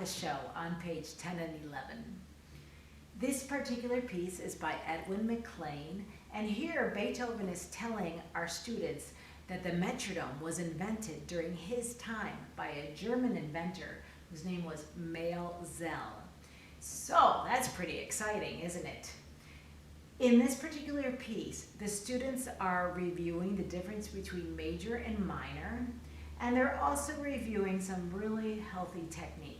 the show on page 10 and 11. This particular piece is by Edwin McLean, and here Beethoven is telling our students that the metronome was invented during his time by a German inventor whose name was McLean. So that's pretty exciting, isn't it? In this particular piece, the students are reviewing the difference between major and minor, and they're also reviewing some really healthy technique.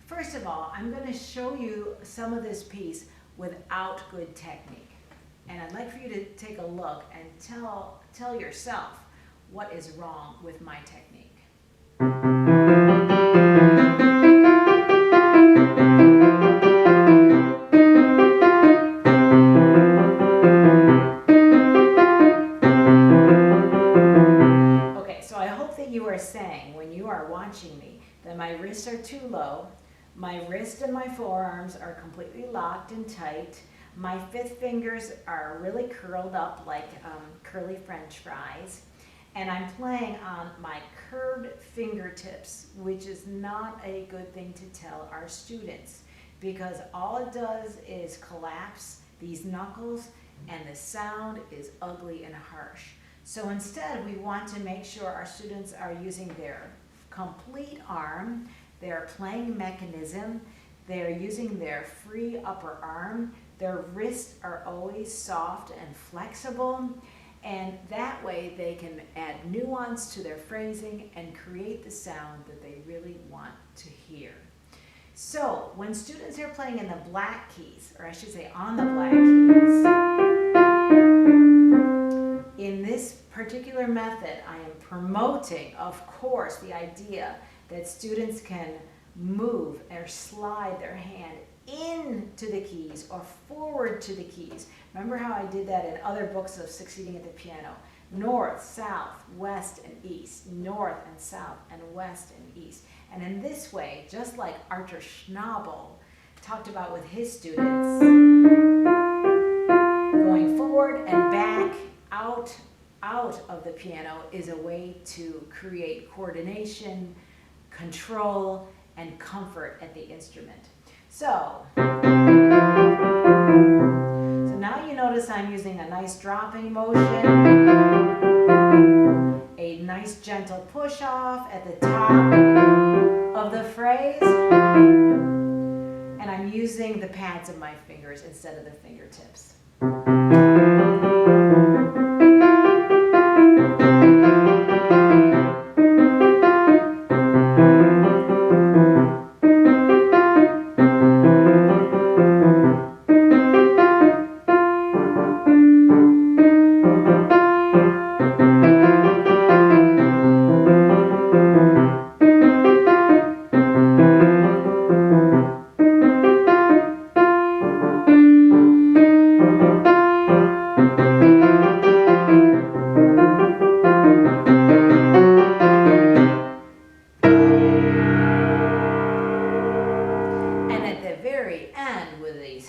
First of all, I'm going to show you some of this piece without good technique. And I'd like for you to take a look and tell yourself what is wrong with my technique. Okay, so I hope that you are saying when you are watching me that my wrists are too low, my wrist and my forearms are completely locked and tight, my fifth fingers are really curled up like curly French fries, and I'm playing on my curved fingertips, which is not a good thing to tell our students, because all it does is collapse these knuckles and the sound is ugly and harsh. So instead, we want to make sure our students are using their complete arm, their playing mechanism, they're using their free upper arm, their wrists are always soft and flexible, and that way they can add nuance to their phrasing and create the sound that they really want to hear. So when students are playing in the black keys, or I should say on the black keys, in this particular method I am promoting, of course, the idea that students can move or slide their hand into the keys or forward to the keys. Remember how I did that in other books of Succeeding at the Piano? North, south, west, and east. North and south and west and east. And in this way, just like Arthur Schnabel talked about with his students, going forward and back out of the piano is a way to create coordination, control, and comfort at the instrument. So now you notice I'm using a nice dropping motion, a nice gentle push off at the top of the phrase, and I'm using the pads of my fingers instead of the fingertips.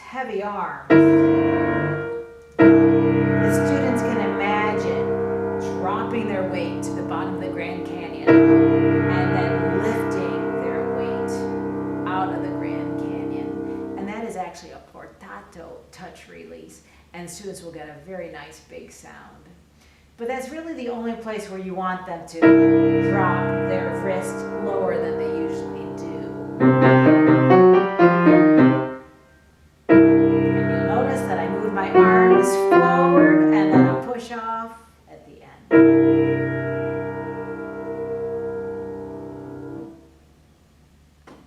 Heavy arms. The students can imagine dropping their weight to the bottom of the Grand Canyon and then lifting their weight out of the Grand Canyon. And that is actually a portato touch release, and students will get a very nice big sound. But that's really the only place where you want them to drop their wrist lower than they usually do.